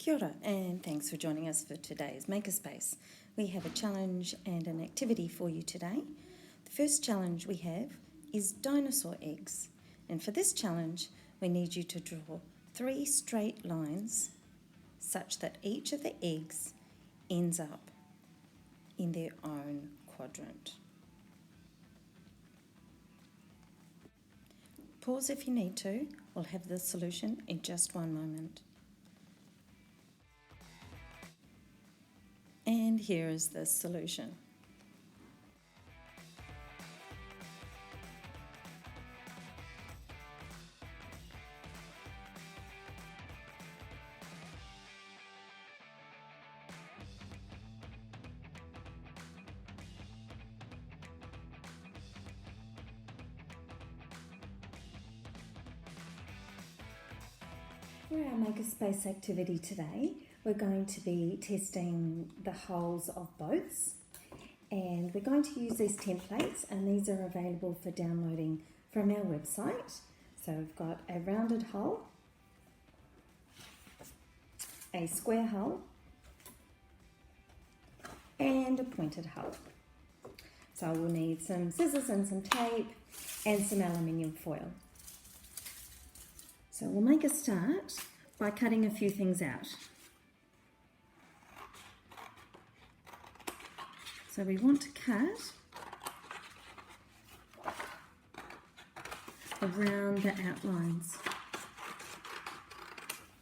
Kia ora, and thanks for joining us for today's Makerspace. We have a challenge and an activity for you today. The first challenge we have is dinosaur eggs. And for this challenge, we need you to draw 3 straight lines such that each of the eggs ends up in their own quadrant. Pause if you need to. We'll have the solution in just one moment. And here is the solution. For our Makerspace activity today, we're going to be testing the hulls of boats, and we're going to use these templates, and these are available for downloading from our website. So we've got a rounded hull, a square hull, and a pointed hull. So we'll need some scissors and some tape and some aluminium foil. So we'll make a start by cutting a few things out. So we want to cut around the outlines.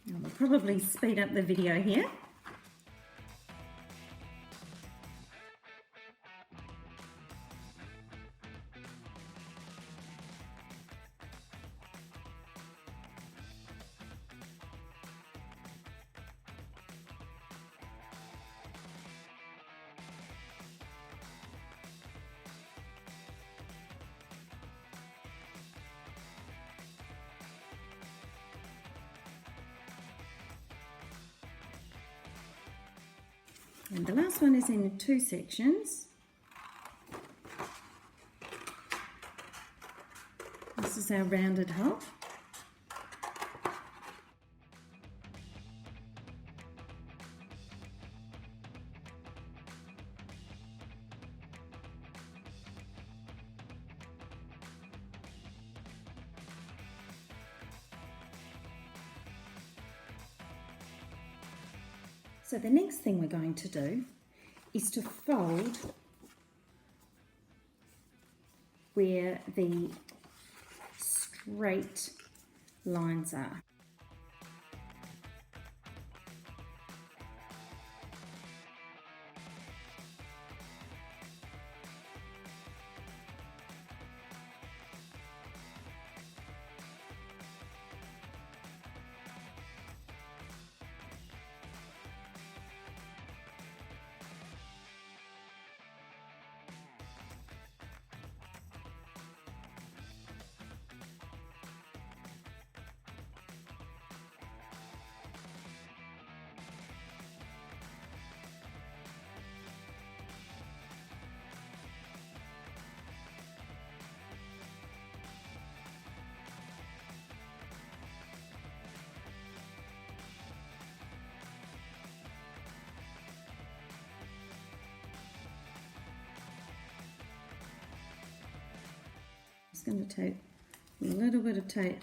Now we'll probably speed up the video here. And the last one is in 2 sections. This is our rounded hull. So the next thing we're going to do is to fold where the straight lines are. Just going to take a little bit of tape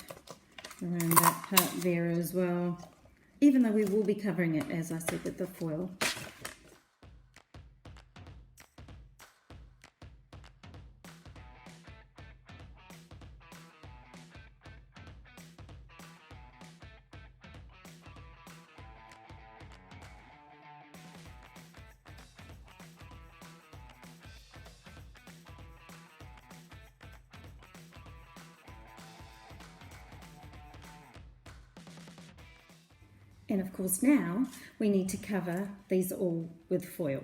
around that part there as well, even though we will be covering it, as I said, with the foil. And of course now we need to cover these all with foil.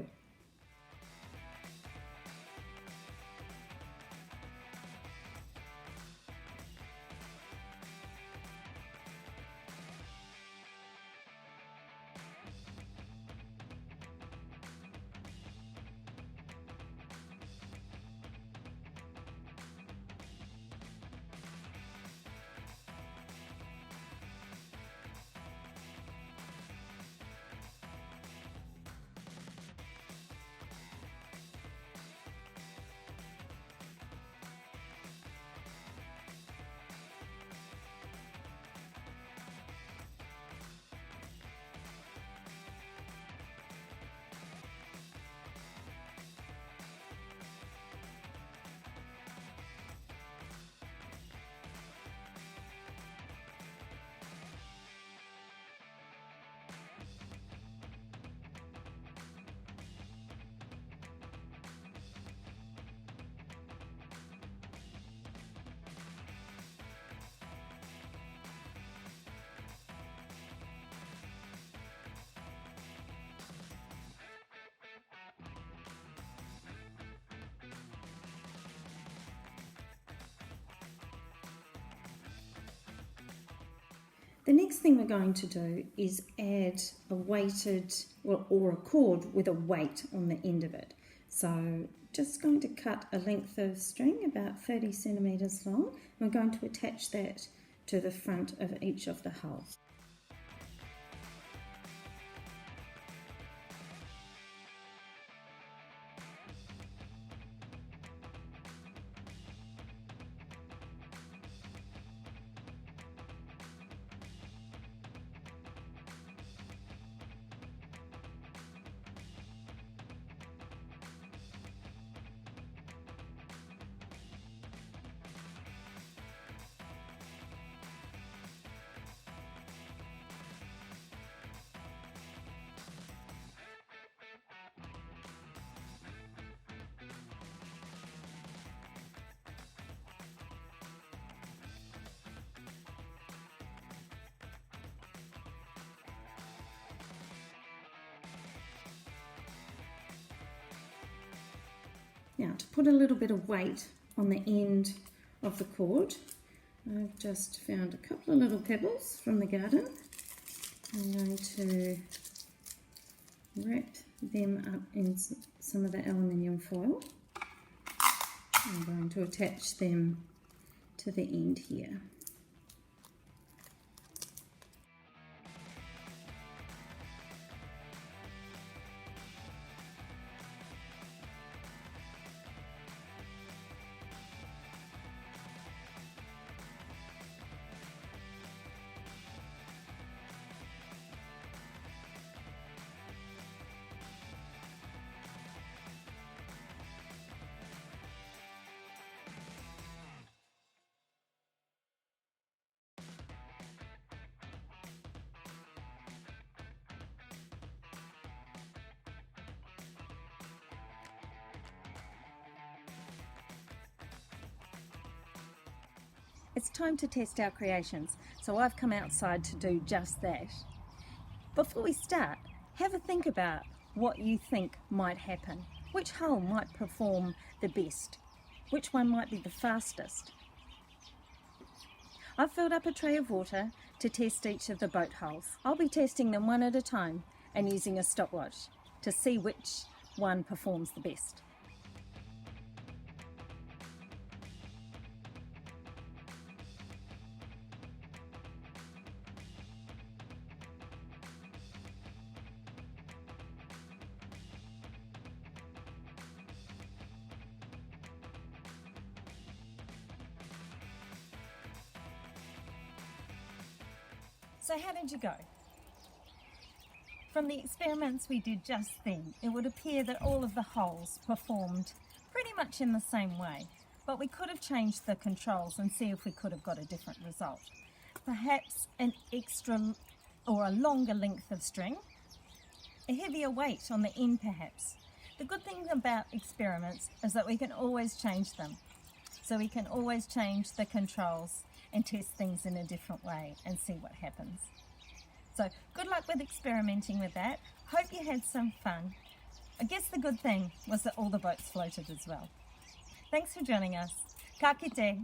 The next thing we're going to do is add a weighted or a cord with a weight on the end of it. So just going to cut a length of string about 30 centimetres long. We're going to attach that to the front of each of the hulls. Now, to put a little bit of weight on the end of the cord, I've just found a couple of little pebbles from the garden. I'm going to wrap them up in some of the aluminium foil. I'm going to attach them to the end here. It's time to test our creations, so I've come outside to do just that. Before we start, have a think about what you think might happen. Which hull might perform the best? Which one might be the fastest? I've filled up a tray of water to test each of the boat hulls. I'll be testing them one at a time and using a stopwatch to see which one performs the best. So how did you go? From the experiments we did just then, it would appear that all of the hulls performed pretty much in the same way, but we could have changed the controls and see if we could have got a different result. Perhaps an extra or a longer length of string, a heavier weight on the end perhaps. The good thing about experiments is that we can always change them. So we can always change the controls and test things in a different way and see what happens. So good luck with experimenting with that. Hope you had some fun. I guess the good thing was that all the boats floated as well. Thanks for joining us. Ka kite.